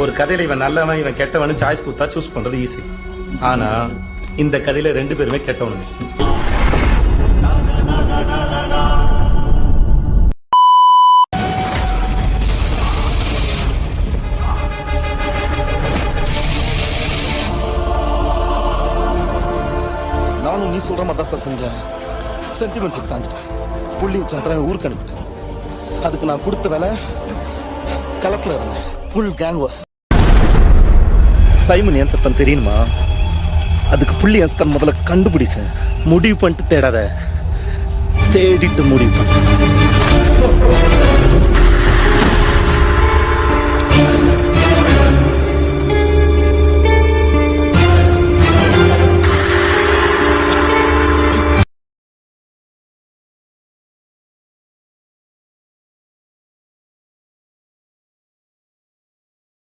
ஒரு கதையில இவன் நல்லவன் இவன் கெட்டவன் சாய்ஸ் கொடுத்தா சூஸ் பண்றது ஈஸி. ஆனா இந்த கதையில 2 பேருமே கெட்டவனுங்க. நானும் நீ சொல்ற மாதிரி தான் சார் செஞ்சேன். சென்டிமெண்ட்ஸுக்கு சாஞ்சிட்டேன். புள்ளி வச்சான் ஊருக்கு அனுப்பிட்டேன். அதுக்கு நான் கொடுத்த வேலை களத்தில் இருந்தேன். ஃபுல் கேங் வார். சைமன் ஏன் சத்தம் தெரியுமா? அதுக்கு புள்ளி ஏன் சத்தம் முதல்ல கண்டுபிடி சார். முடிவு பண்ணிட்டு தேடாத, தேடிட்டு முடிவு பண்ண.